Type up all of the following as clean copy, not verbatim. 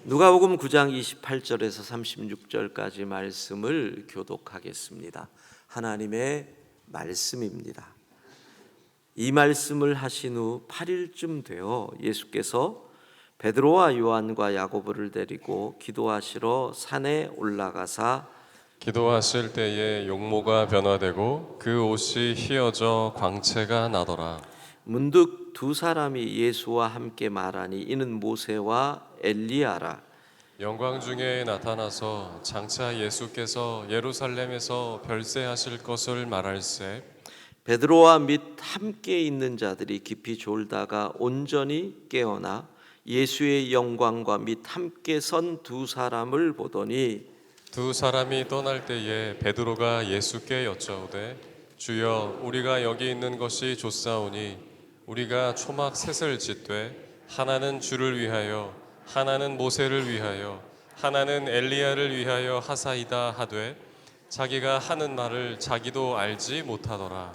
누가복음 9장 28절에서 36절까지 말씀을 교독하겠습니다. 하나님의 말씀입니다. 이 말씀을 하신 후 8일쯤 되어 예수께서 베드로와 요한과 야고보를 데리고 기도하시러 산에 올라가사 기도하실 때에 용모가 변화되고 그 옷이 휘어져 광채가 나더라. 문득 두 사람이 예수와 함께 말하니 이는 모세와 엘리야라. 영광 중에 나타나서 장차 예수께서 예루살렘에서 별세하실 것을 말할세. 베드로와 및 함께 있는 자들이 깊이 졸다가 온전히 깨어나 예수의 영광과 및 함께 선 두 사람을 보더니 두 사람이 떠날 때에 베드로가 예수께 여짜오되 주여 우리가 여기 있는 것이 좋사오니 우리가 초막 셋을 짓되 하나는 주를 위하여 하나는 모세를 위하여 하나는 엘리야를 위하여 하사이다 하되 자기가 하는 말을 자기도 알지 못하더라.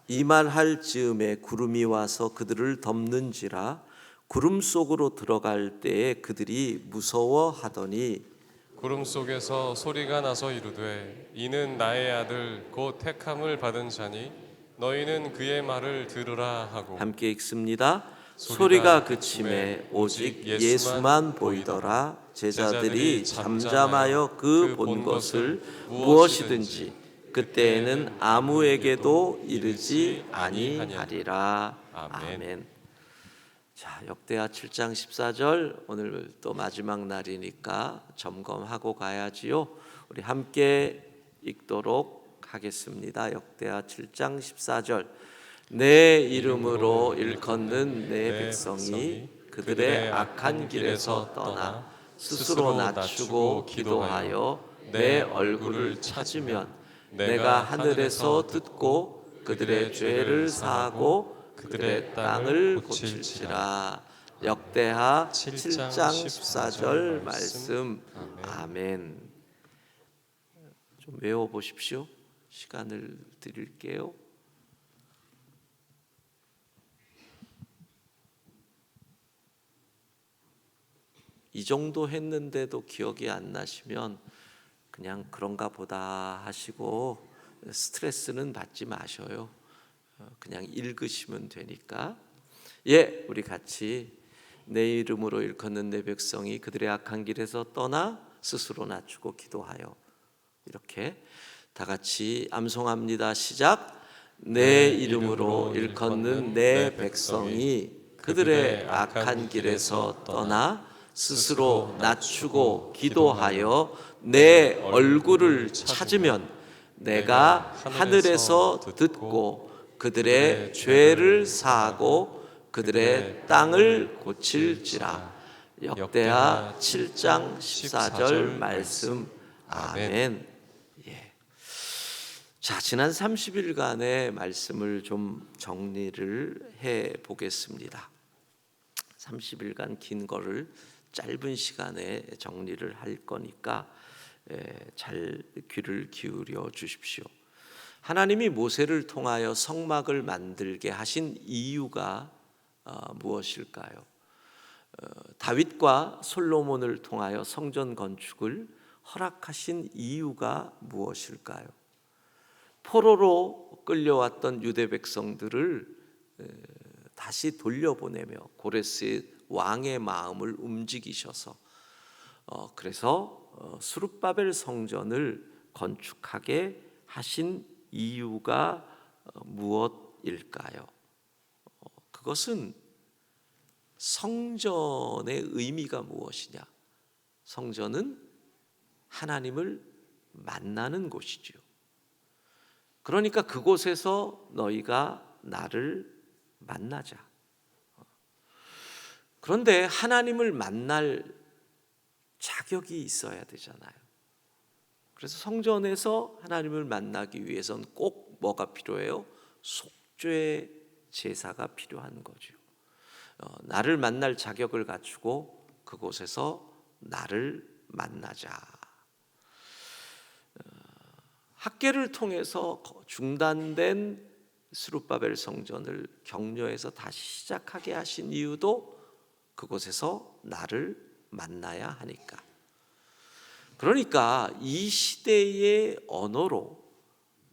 이 말할 즈음에 구름이 와서 그들을 덮는지라. 구름 속으로 들어갈 때에 그들이 무서워하더니 구름 속에서 소리가 나서 이르되 이는 나의 아들 곧 택함을 받은 자니 너희는 그의 말을 들으라 하고 함께 읽습니다. 소리가 그침에 오직 예수만 보이더라. 제자들이 잠잠하여 그 본 것을 무엇이든지 그때에는 아무에게도 이르지 아니하리라. 아멘. 자, 역대하 7장 14절 오늘 또 마지막 날이니까 점검하고 가야지요. 우리 함께 읽도록 하겠습니다. 역대하 7장 14절. 내 이름으로 일컫는 내 백성이 그들의 악한 길에서 떠나 스스로 낮추고 기도하여 내 얼굴을 찾으면 내가 하늘에서 듣고 그들의 죄를 사하고 그들의 땅을 고칠지라. 역대하 7장 14절 말씀. 아멘. 좀 외워보십시오. 시간을 드릴게요. 이 정도 했는데도 기억이 안 나시면 그냥 그런가 보다 하시고 스트레스는 받지 마셔요. 그냥 읽으시면 되니까. 예, 우리 같이 내 이름으로 일컫는 내 백성이 그들의 악한 길에서 떠나 스스로 낮추고 기도하여. 이렇게 다 같이 암송합니다. 시작. 내 이름으로 일컫는 내 백성이 그들의 악한 길에서 떠나 스스로 낮추고 기도하여 내 얼굴을 찾으면 내가 하늘에서 듣고 그들의 죄를 사하고 그들의 땅을 고칠지라. 역대하 7장 14절 말씀. 아멘. 예. 자, 지난 30일간의 말씀을 좀 정리를 해 보겠습니다. 30일간 긴 거를 짧은 시간에 정리를 할 거니까 잘 귀를 기울여 주십시오. 하나님이 모세를 통하여 성막을 만들게 하신 이유가 무엇일까요? 다윗과 솔로몬을 통하여 성전 건축을 허락하신 이유가 무엇일까요? 포로로 끌려왔던 유대 백성들을 다시 돌려보내며 고레스 왕의 마음을 움직이셔서 그래서 스룹바벨 성전을 건축하게 하신 이유가 무엇일까요? 그것은 성전의 의미가 무엇이냐? 성전은 하나님을 만나는 곳이지요. 그러니까 그곳에서 너희가 나를 만나자. 그런데 하나님을 만날 자격이 있어야 되잖아요. 그래서 성전에서 하나님을 만나기 위해서는 꼭 뭐가 필요해요? 속죄 제사가 필요한 거죠. 나를 만날 자격을 갖추고 그곳에서 나를 만나자. 학계를 통해서 중단된 스룹바벨 성전을 격려해서 다시 시작하게 하신 이유도 그곳에서 나를 만나야 하니까. 그러니까 이 시대의 언어로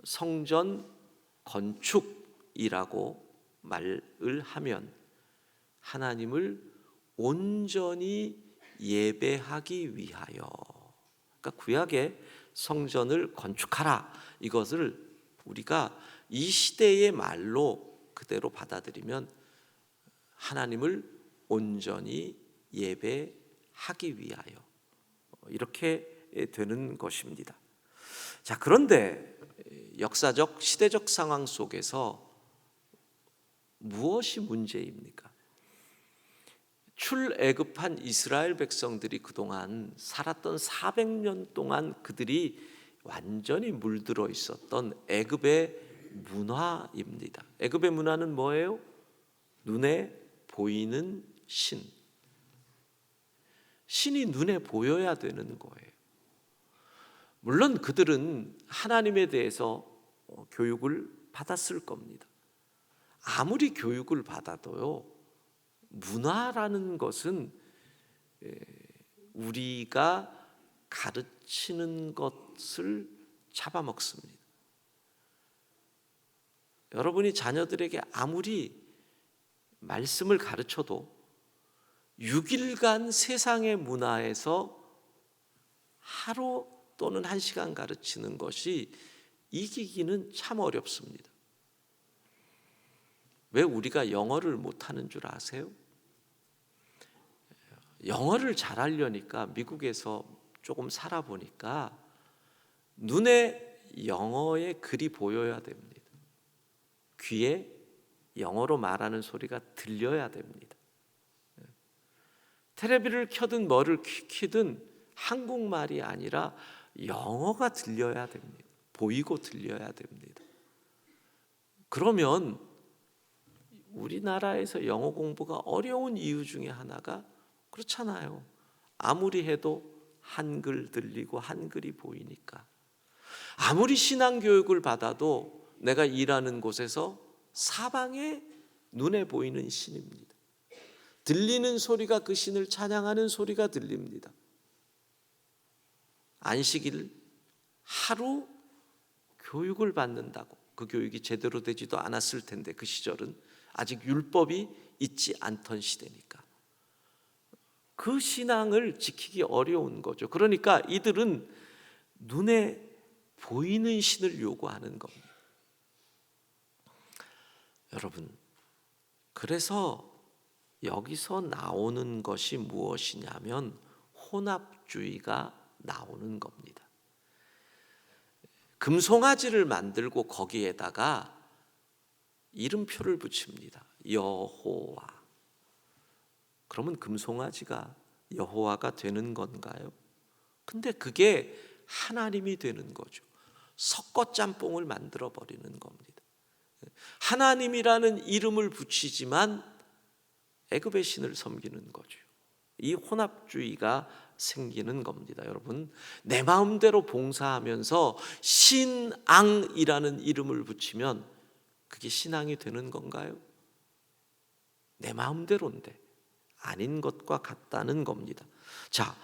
성전 건축이라고 말을 하면 하나님을 온전히 예배하기 위하여, 그러니까 구약의 성전을 건축하라, 이것을 우리가 이 시대의 말로 그대로 받아들이면 하나님을 온전히 예배하기 위하여, 이렇게 되는 것입니다. 자, 그런데 역사적 시대적 상황 속에서 무엇이 문제입니까? 출애굽한 이스라엘 백성들이 그동안 살았던 400년 동안 그들이 완전히 물들어 있었던 애굽의 문화입니다. 애굽의 문화는 뭐예요? 눈에 보이는 신. 신이 눈에 보여야 되는 거예요. 물론 그들은 하나님에 대해서 교육을 받았을 겁니다. 아무리 교육을 받아도요, 문화라는 것은 우리가 가르치는 것을 잡아먹습니다. 여러분이 자녀들에게 아무리 말씀을 가르쳐도 6일간 세상의 문화에서 하루 또는 1시간 가르치는 것이 이기기는 참 어렵습니다. 왜 우리가 영어를 못하는 줄 아세요? 영어를 잘하려니까 미국에서 조금 살아보니까 눈에 영어의 글이 보여야 됩니다. 귀에 영어로 말하는 소리가 들려야 됩니다. 텔레비를 켜든 뭐를 켜든 한국말이 아니라 영어가 들려야 됩니다. 보이고 들려야 됩니다. 그러면 우리나라에서 영어 공부가 어려운 이유 중에 하나가 그렇잖아요. 아무리 해도 한글 들리고 한글이 보이니까. 아무리 신앙 교육을 받아도 내가 일하는 곳에서 사방에 눈에 보이는 신입니다. 들리는 소리가 그 신을 찬양하는 소리가 들립니다. 안식일 하루 교육을 받는다고, 그 교육이 제대로 되지도 않았을 텐데, 그 시절은 아직 율법이 있지 않던 시대니까 그 신앙을 지키기 어려운 거죠. 그러니까 이들은 눈에 보이는 신을 요구하는 겁니다. 여러분, 그래서 여기서 나오는 것이 무엇이냐면 혼합주의가 나오는 겁니다. 금송아지를 만들고 거기에다가 이름표를 붙입니다. 여호와. 그러면 금송아지가 여호와가 되는 건가요? 근데 그게 하나님이 되는 거죠. 섞어짬뽕을 만들어 버리는 겁니다. 하나님이라는 이름을 붙이지만 애굽의 신을 섬기는 거죠. 이 혼합주의가 생기는 겁니다. 여러분, 내 마음대로 봉사하면서 신앙이라는 이름을 붙이면 그게 신앙이 되는 건가요? 내 마음대로인데 아닌 것과 같다는 겁니다. 자,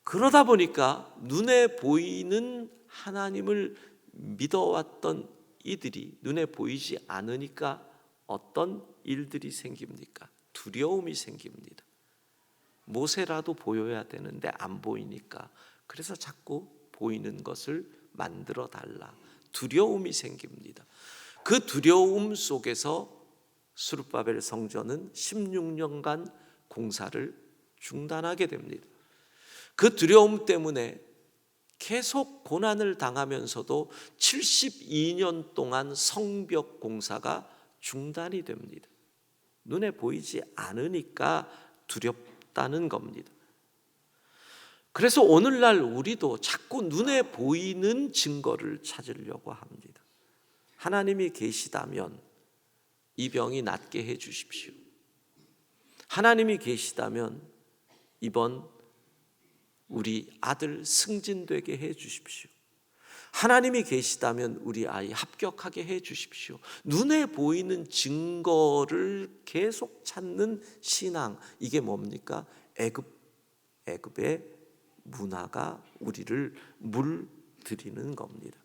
그러다 보니까 눈에 보이는 하나님을 믿어왔던 이들이 눈에 보이지 않으니까 어떤 일들이 생깁니까? 두려움이 생깁니다. 모세라도 보여야 되는데 안 보이니까, 그래서 자꾸 보이는 것을 만들어 달라. 두려움이 생깁니다. 그 두려움 속에서 스룹바벨 성전은 16년간 공사를 중단하게 됩니다. 그 두려움 때문에 계속 고난을 당하면서도 72년 동안 성벽 공사가 중단이 됩니다. 눈에 보이지 않으니까 두렵다는 겁니다. 그래서 오늘날 우리도 자꾸 눈에 보이는 증거를 찾으려고 합니다. 하나님이 계시다면 이 병이 낫게 해 주십시오. 하나님이 계시다면 이번 우리 아들 승진되게 해 주십시오. 하나님이 계시다면 우리 아이 합격하게 해 주십시오. 눈에 보이는 증거를 계속 찾는 신앙, 이게 뭡니까? 애굽의 문화가 우리를 물들이는 겁니다.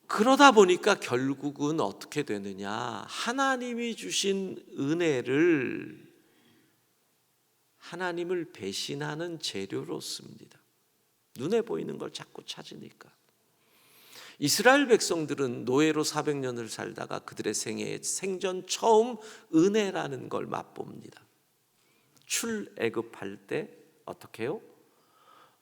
그러다 보니까 결국은 어떻게 되느냐, 하나님이 주신 은혜를 하나님을 배신하는 재료로 씁니다. 눈에 보이는 걸 자꾸 찾으니까. 이스라엘 백성들은 노예로 400년을 살다가 그들의 생애에 생전 처음 은혜라는 걸 맛봅니다. 출애굽할 때 어떻게 해요?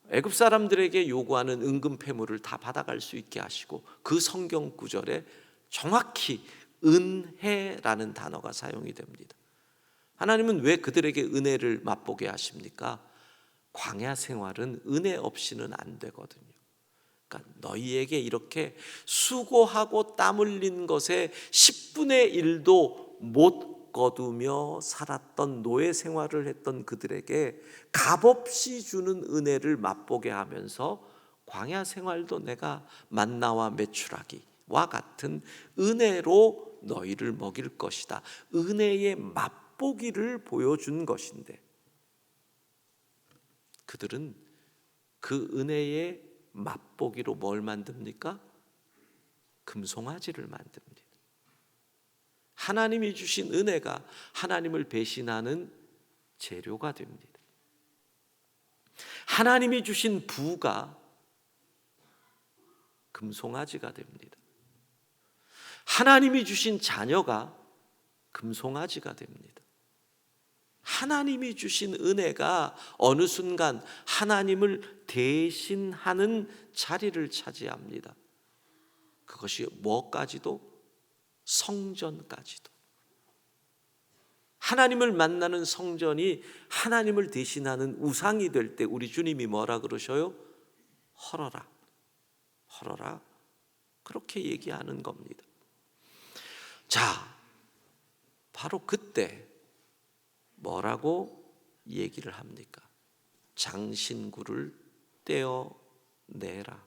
애굽 사람들에게 요구하는 은금패물을 다 받아갈 수 있게 하시고, 그 성경 구절에 정확히 은혜라는 단어가 사용이 됩니다. 하나님은 왜 그들에게 은혜를 맛보게 하십니까? 광야 생활은 은혜 없이는 안 되거든요. 그러니까 너희에게 이렇게 수고하고 땀 흘린 것에 10분의 1도 못 거두며 살았던 노예 생활을 했던 그들에게 값없이 주는 은혜를 맛보게 하면서 광야 생활도 내가 만나와 메추라기와 같은 은혜로 너희를 먹일 것이다, 은혜의 맛보기를 보여준 것인데, 그들은 그 은혜의 맛보기로 뭘 만듭니까? 금송아지를 만듭니다. 하나님이 주신 은혜가 하나님을 배신하는 재료가 됩니다. 하나님이 주신 부가 금송아지가 됩니다. 하나님이 주신 자녀가 금송아지가 됩니다. 하나님이 주신 은혜가 어느 순간 하나님을 대신하는 자리를 차지합니다. 그것이 뭐까지도? 성전까지도. 하나님을 만나는 성전이 하나님을 대신하는 우상이 될 때 우리 주님이 뭐라 그러셔요? 헐어라, 헐어라, 그렇게 얘기하는 겁니다. 자, 바로 그때 뭐라고 얘기를 합니까? 장신구를 떼어내라.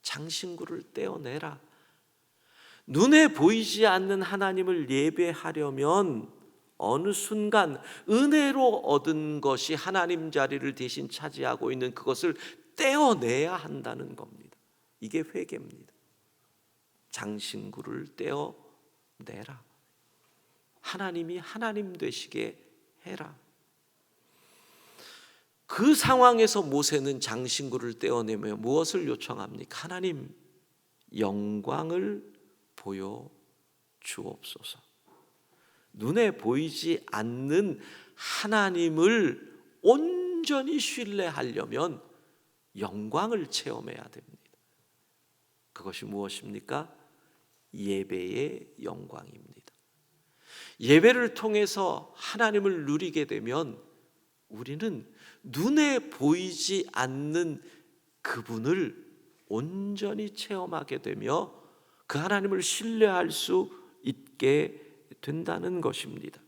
장신구를 떼어내라. 눈에 보이지 않는 하나님을 예배하려면 어느 순간 은혜로 얻은 것이 하나님 자리를 대신 차지하고 있는 그것을 떼어내야 한다는 겁니다. 이게 회개입니다. 장신구를 떼어내라. 하나님이 하나님 되시게 해라. 그 상황에서 모세는 장신구를 떼어내며 무엇을 요청합니까? 하나님, 영광을 보여 주옵소서. 눈에 보이지 않는 하나님을 온전히 신뢰하려면 영광을 체험해야 됩니다. 그것이 무엇입니까? 예배의 영광입니다. 예배를 통해서 하나님을 누리게 되면 우리는 눈에 보이지 않는 그분을 온전히 체험하게 되며 그 하나님을 신뢰할 수 있게 된다는 것입니다.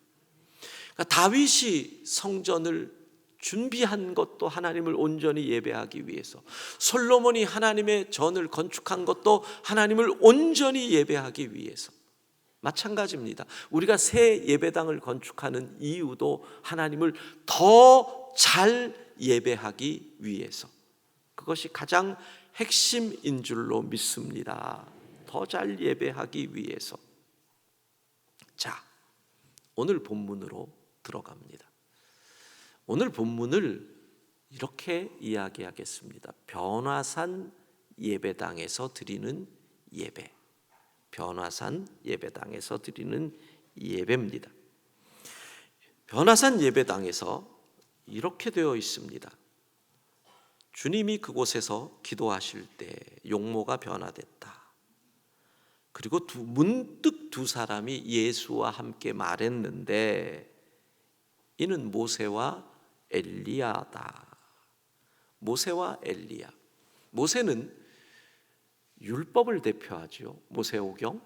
그러니까 다윗이 성전을 준비한 것도 하나님을 온전히 예배하기 위해서, 솔로몬이 하나님의 전을 건축한 것도 하나님을 온전히 예배하기 위해서. 마찬가지입니다. 우리가 새 예배당을 건축하는 이유도 하나님을 더 잘 예배하기 위해서. 그것이 가장 핵심인 줄로 믿습니다. 더 잘 예배하기 위해서. 자, 오늘 본문으로 들어갑니다. 오늘 본문을 이렇게 이야기하겠습니다. 변화산 예배당에서 드리는 예배. 변화산 예배당에서 드리는 예배입니다. 변화산 예배당에서 이렇게 되어 있습니다. 주님이 그곳에서 기도하실 때 용모가 변화됐다. 그리고 문득 두 사람이 예수와 함께 말했는데 이는 모세와 엘리야다. 모세와 엘리야. 모세는 율법을 대표하죠. 모세오경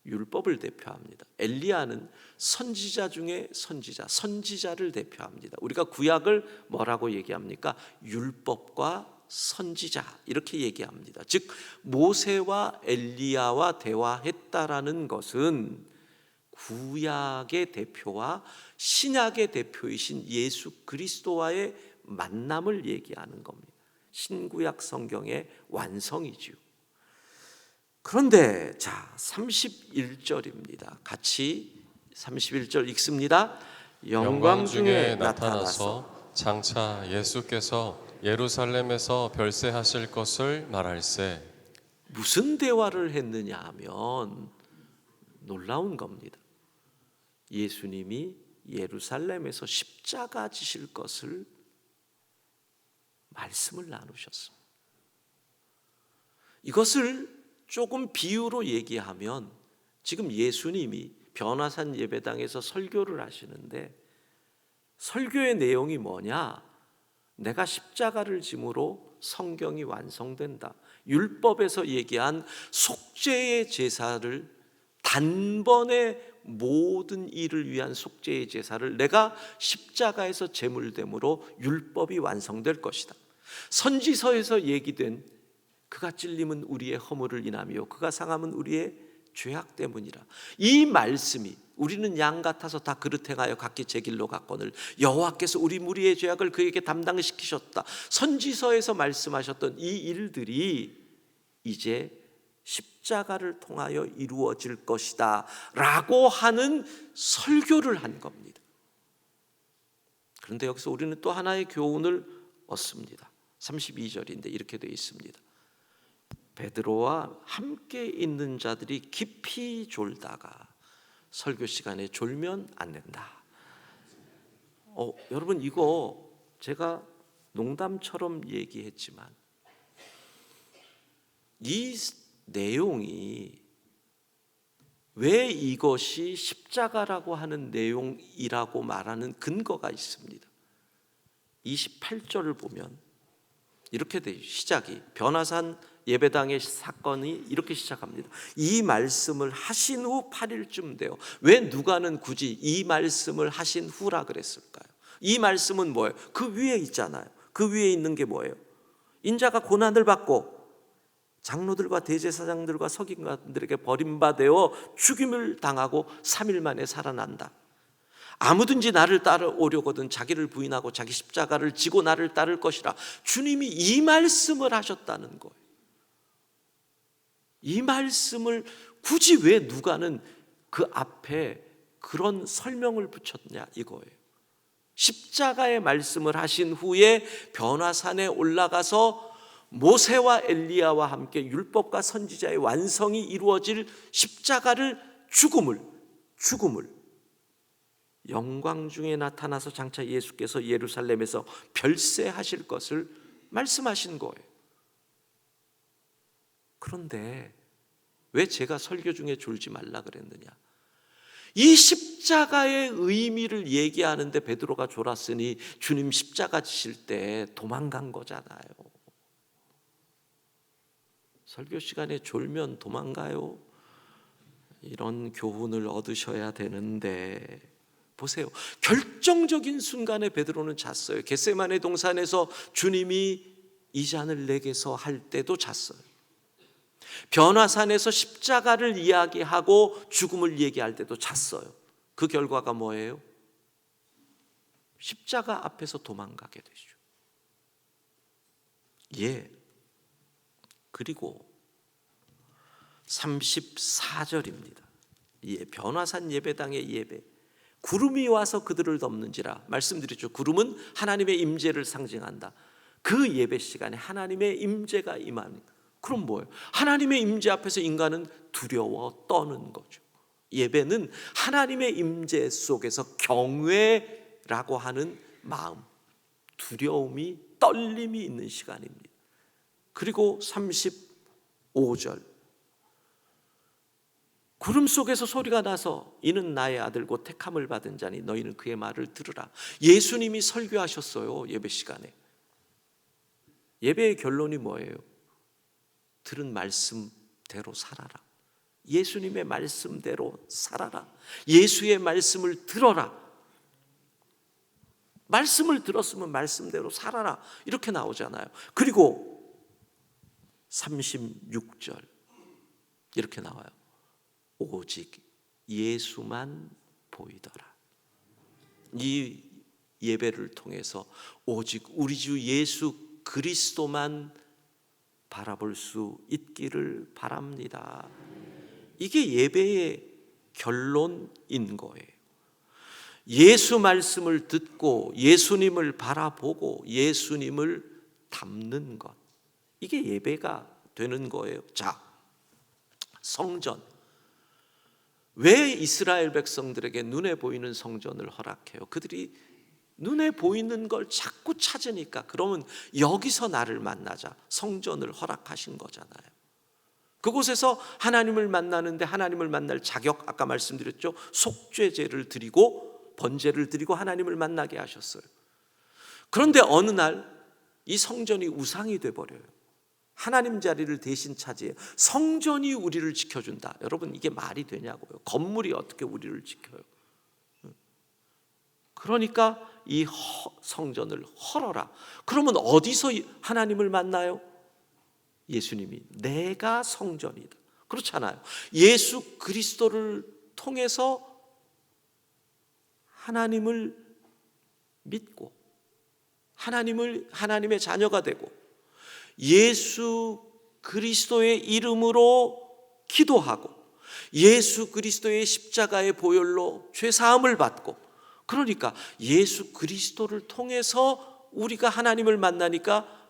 율법을 대표합니다. 엘리야는 선지자 중에 선지자를 대표합니다. 우리가 구약을 뭐라고 얘기합니까? 율법과 선지자 이렇게 얘기합니다. 즉 모세와 엘리야와 대화했다라는 것은 구약의 대표와 신약의 대표이신 예수 그리스도와의 만남을 얘기하는 겁니다. 신구약 성경의 완성이지요. 그런데 자 31절입니다. 같이 31절 읽습니다. 영광 중에 나타나서 장차 예수께서 예루살렘에서 별세하실 것을 말할세. 무슨 대화를 했느냐 하면 놀라운 겁니다. 예수님이 예루살렘에서 십자가 지실 것을 말씀을 나누셨습니다. 이것을 조금 비유로 얘기하면 지금 예수님이 변화산 예배당에서 설교를 하시는데 설교의 내용이 뭐냐? 내가 십자가를 짐으로 성경이 완성된다. 율법에서 얘기한 속죄의 제사를 단번에 모든 일을 위한 속죄의 제사를 내가 십자가에서 제물됨으로 율법이 완성될 것이다. 선지서에서 얘기된 그가 찔림은 우리의 허물을 인하며 그가 상함은 우리의 죄악 때문이라. 이 말씀이 우리는 양 같아서 다 그릇 행하여 각기 제 길로 갔거늘 여호와께서 우리 무리의 죄악을 그에게 담당시키셨다. 선지서에서 말씀하셨던 이 일들이 이제 십자가를 통하여 이루어질 것이다 라고 하는 설교를 한 겁니다. 그런데 여기서 우리는 또 하나의 교훈을 얻습니다. 32절인데 이렇게 되어 있습니다. 베드로와 함께 있는 자들이 깊이 졸다가 설교 시간에 졸면 안 된다. 여러분 이거 제가 농담처럼 얘기했지만 이 내용이 왜 이것이 십자가라고 하는 내용이라고 말하는 근거가 있습니다. 28절을 보면 이렇게 돼요. 시작이 변화산 예배당의 사건이 이렇게 시작합니다. 이 말씀을 하신 후 8일쯤 돼요. 왜 누가는 굳이 이 말씀을 하신 후라 그랬을까요? 이 말씀은 뭐예요? 그 위에 있잖아요. 그 위에 있는 게 뭐예요? 인자가 고난을 받고 장로들과 대제사장들과 서기관들에게 버림받아 죽임을 당하고 3일 만에 살아난다. 아무든지 나를 따라오려거든 자기를 부인하고 자기 십자가를 지고 나를 따를 것이라. 주님이 이 말씀을 하셨다는 거예요. 이 말씀을 굳이 왜 누가는 그 앞에 그런 설명을 붙였냐 이거예요. 십자가의 말씀을 하신 후에 변화산에 올라가서 모세와 엘리야와 함께 율법과 선지자의 완성이 이루어질 십자가를 죽음을 영광 중에 나타나서 장차 예수께서 예루살렘에서 별세하실 것을 말씀하신 거예요. 그런데 왜 제가 설교 중에 졸지 말라 그랬느냐? 이 십자가의 의미를 얘기하는데 베드로가 졸았으니 주님 십자가 지실 때 도망간 거잖아요. 설교 시간에 졸면 도망가요? 이런 교훈을 얻으셔야 되는데 보세요. 결정적인 순간에 베드로는 잤어요. 겟세마네 동산에서 주님이 이 잔을 내게서 할 때도 잤어요. 변화산에서 십자가를 이야기하고 죽음을 얘기할 때도 잤어요. 그 결과가 뭐예요? 십자가 앞에서 도망가게 되죠. 그리고 34절입니다. 변화산 예배당의 예배. 구름이 와서 그들을 덮는지라 말씀드렸죠. 구름은 하나님의 임재를 상징한다. 그 예배 시간에 하나님의 임재가 임하는. 그럼 뭐예요? 하나님의 임재 앞에서 인간은 두려워 떠는 거죠. 예배는 하나님의 임재 속에서 경외라고 하는 마음, 두려움이 떨림이 있는 시간입니다. 그리고 35절 구름 속에서 소리가 나서 이는 나의 아들 곧 택함을 받은 자니 너희는 그의 말을 들으라. 예수님이 설교하셨어요. 예배 시간에. 예배의 결론이 뭐예요? 들은 말씀대로 살아라. 예수님의 말씀대로 살아라. 예수의 말씀을 들어라. 말씀을 들었으면 말씀대로 살아라. 이렇게 나오잖아요. 그리고 36절 이렇게 나와요. 오직 예수만 보이더라. 이 예배를 통해서 오직 우리 주 예수 그리스도만 바라볼 수 있기를 바랍니다. 이게 예배의 결론인 거예요. 예수 말씀을 듣고 예수님을 바라보고 예수님을 담는 것, 이게 예배가 되는 거예요. 자, 성전. 왜 이스라엘 백성들에게 눈에 보이는 성전을 허락해요? 그들이 눈에 보이는 걸 자꾸 찾으니까, 그러면 여기서 나를 만나자, 성전을 허락하신 거잖아요. 그곳에서 하나님을 만나는데, 하나님을 만날 자격, 아까 말씀드렸죠, 속죄제를 드리고 번제를 드리고 하나님을 만나게 하셨어요. 그런데 어느 날 이 성전이 우상이 돼버려요. 하나님 자리를 대신 차지해요. 성전이 우리를 지켜준다. 여러분, 이게 말이 되냐고요. 건물이 어떻게 우리를 지켜요? 그러니까 이 성전을 헐어라. 그러면 어디서 하나님을 만나요? 예수님이 내가 성전이다. 그렇잖아요. 예수 그리스도를 통해서 하나님을 믿고 하나님의 자녀가 되고 예수 그리스도의 이름으로 기도하고 예수 그리스도의 십자가의 보혈로 죄 사함을 받고, 그러니까 예수 그리스도를 통해서 우리가 하나님을 만나니까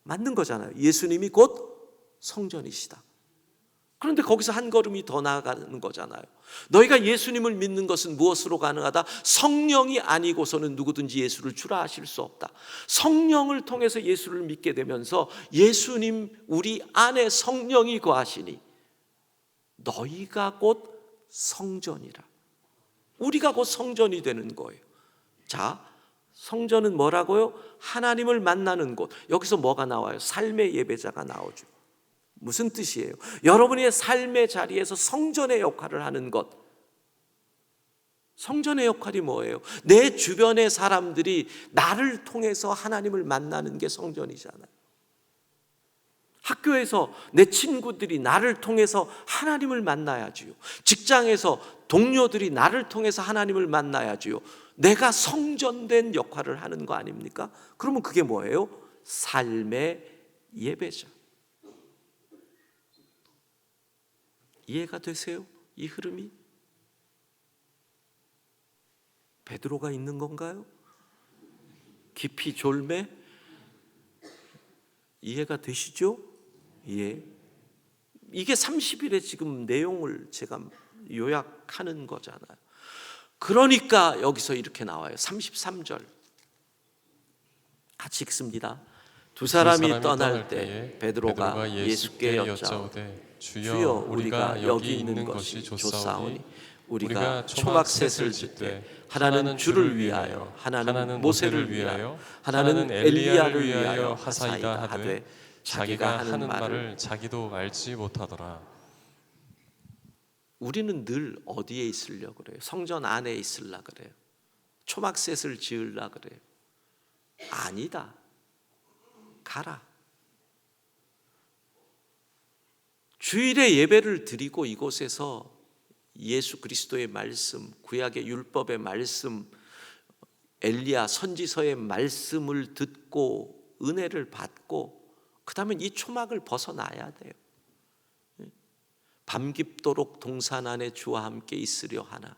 맞는 거잖아요. 예수님이 곧 성전이시다. 그런데 거기서 한 걸음이 더 나아가는 거잖아요. 너희가 예수님을 믿는 것은 무엇으로 가능하다? 성령이 아니고서는 누구든지 예수를 주라 하실 수 없다. 성령을 통해서 예수를 믿게 되면서 예수님, 우리 안에 성령이 거하시니 너희가 곧 성전이라. 우리가 곧 성전이 되는 거예요. 자, 성전은 뭐라고요? 하나님을 만나는 곳. 여기서 뭐가 나와요? 삶의 예배자가 나오죠. 무슨 뜻이에요? 여러분의 삶의 자리에서 성전의 역할을 하는 것. 성전의 역할이 뭐예요? 내 주변의 사람들이 나를 통해서 하나님을 만나는 게 성전이잖아요. 학교에서 내 친구들이 나를 통해서 하나님을 만나야지요. 직장에서 동료들이 나를 통해서 하나님을 만나야지요. 내가 성전된 역할을 하는 거 아닙니까? 그러면 그게 뭐예요? 삶의 예배자. 이해가 되세요? 이 흐름이? 베드로가 있는 건가요? 깊이 졸매? 이해가 되시죠? 예. 이게 30일의 지금 내용을 제가 요약하는 거잖아요. 그러니까 여기서 이렇게 나와요. 33절 같이 읽습니다. 두 사람이 떠날 때 베드로가 예수께 여짜오되 주여, 우리가 여기 있는 것이 좋사오니 우리가 초막셋을 짓되 하나는 주를 위하여, 하나는 모세를 위하여, 하나는 엘리야를 위하여 하사이다 하되 자기가 하는 말을 자기도 알지 못하더라. 우리는 늘 어디에 있으려 그래요? 성전 안에 있으려 그래요? 초막셋을 지으려 그래요? 아니다. 가라. 주일에 예배를 드리고 이곳에서 예수 그리스도의 말씀, 구약의 율법의 말씀, 엘리야 선지서의 말씀을 듣고 은혜를 받고, 그 다음에 이 초막을 벗어나야 돼요. 밤 깊도록 동산 안에 주와 함께 있으려 하나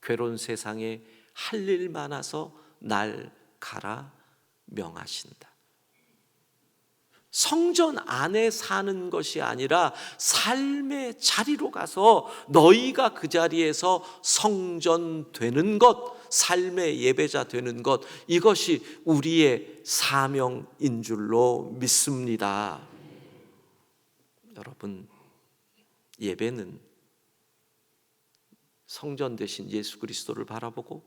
괴로운 세상에 할 일 많아서 날 가라 명하신다. 성전 안에 사는 것이 아니라 삶의 자리로 가서 너희가 그 자리에서 성전 되는 것, 삶의 예배자 되는 것, 이것이 우리의 사명인 줄로 믿습니다. 여러분, 예배는 성전 대신 예수 그리스도를 바라보고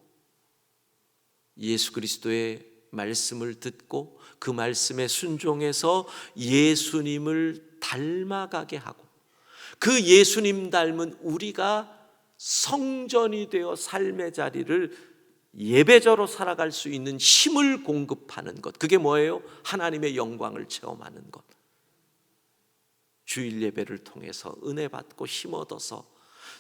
예수 그리스도의 말씀을 듣고 그 말씀에 순종해서 예수님을 닮아가게 하고, 그 예수님 닮은 우리가 성전이 되어 삶의 자리를 예배자로 살아갈 수 있는 힘을 공급하는 것. 그게 뭐예요? 하나님의 영광을 체험하는 것. 주일 예배를 통해서 은혜 받고 힘 얻어서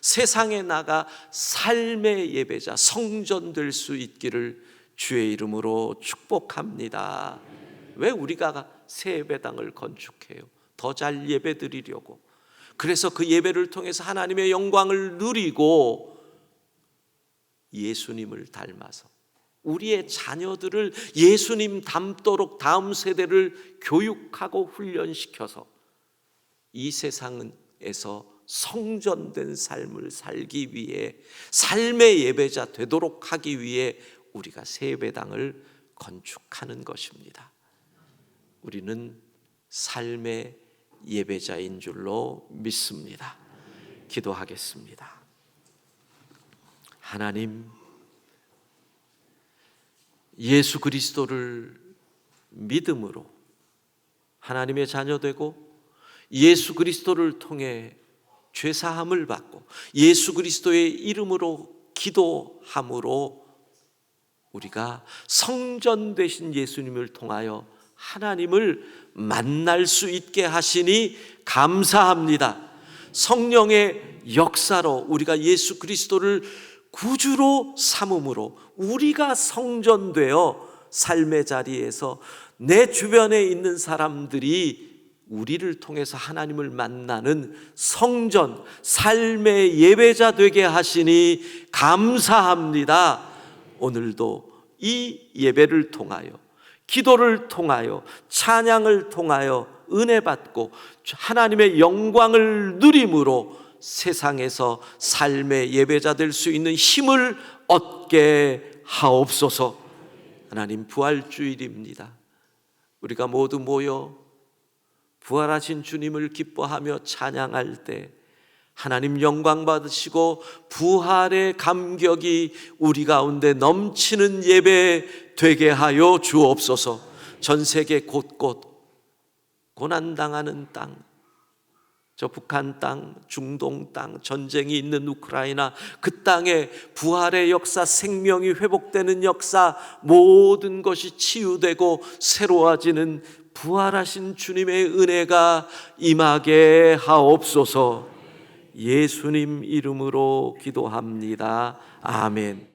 세상에 나가 삶의 예배자, 성전될 수 있기를 주의 이름으로 축복합니다. 왜 우리가 새 예배당을 건축해요? 더 잘 예배 드리려고. 그래서 그 예배를 통해서 하나님의 영광을 누리고 예수님을 닮아서 우리의 자녀들을 예수님 닮도록 다음 세대를 교육하고 훈련시켜서 이 세상에서 성전된 삶을 살기 위해, 삶의 예배자 되도록 하기 위해 우리가 새 예배당을 건축하는 것입니다. 우리는 삶의 예배자인 줄로 믿습니다. 기도하겠습니다. 하나님, 예수 그리스도를 믿음으로 하나님의 자녀 되고 예수 그리스도를 통해 죄사함을 받고 예수 그리스도의 이름으로 기도함으로 우리가 성전 되신 예수님을 통하여 하나님을 만날 수 있게 하시니 감사합니다. 성령의 역사로 우리가 예수 그리스도를 구주로 삼음으로 우리가 성전되어 삶의 자리에서 내 주변에 있는 사람들이 우리를 통해서 하나님을 만나는 성전, 삶의 예배자 되게 하시니 감사합니다. 오늘도 이 예배를 통하여, 기도를 통하여, 찬양을 통하여 은혜 받고 하나님의 영광을 누림으로 세상에서 삶의 예배자 될 수 있는 힘을 얻게 하옵소서. 하나님, 부활주일입니다. 우리가 모두 모여 부활하신 주님을 기뻐하며 찬양할 때 하나님 영광 받으시고 부활의 감격이 우리 가운데 넘치는 예배 되게 하여 주옵소서. 전 세계 곳곳 고난당하는 땅, 저 북한 땅, 중동 땅, 전쟁이 있는 우크라이나, 그 땅에 부활의 역사, 생명이 회복되는 역사, 모든 것이 치유되고 새로워지는 부활하신 주님의 은혜가 임하게 하옵소서. 예수님 이름으로 기도합니다. 아멘.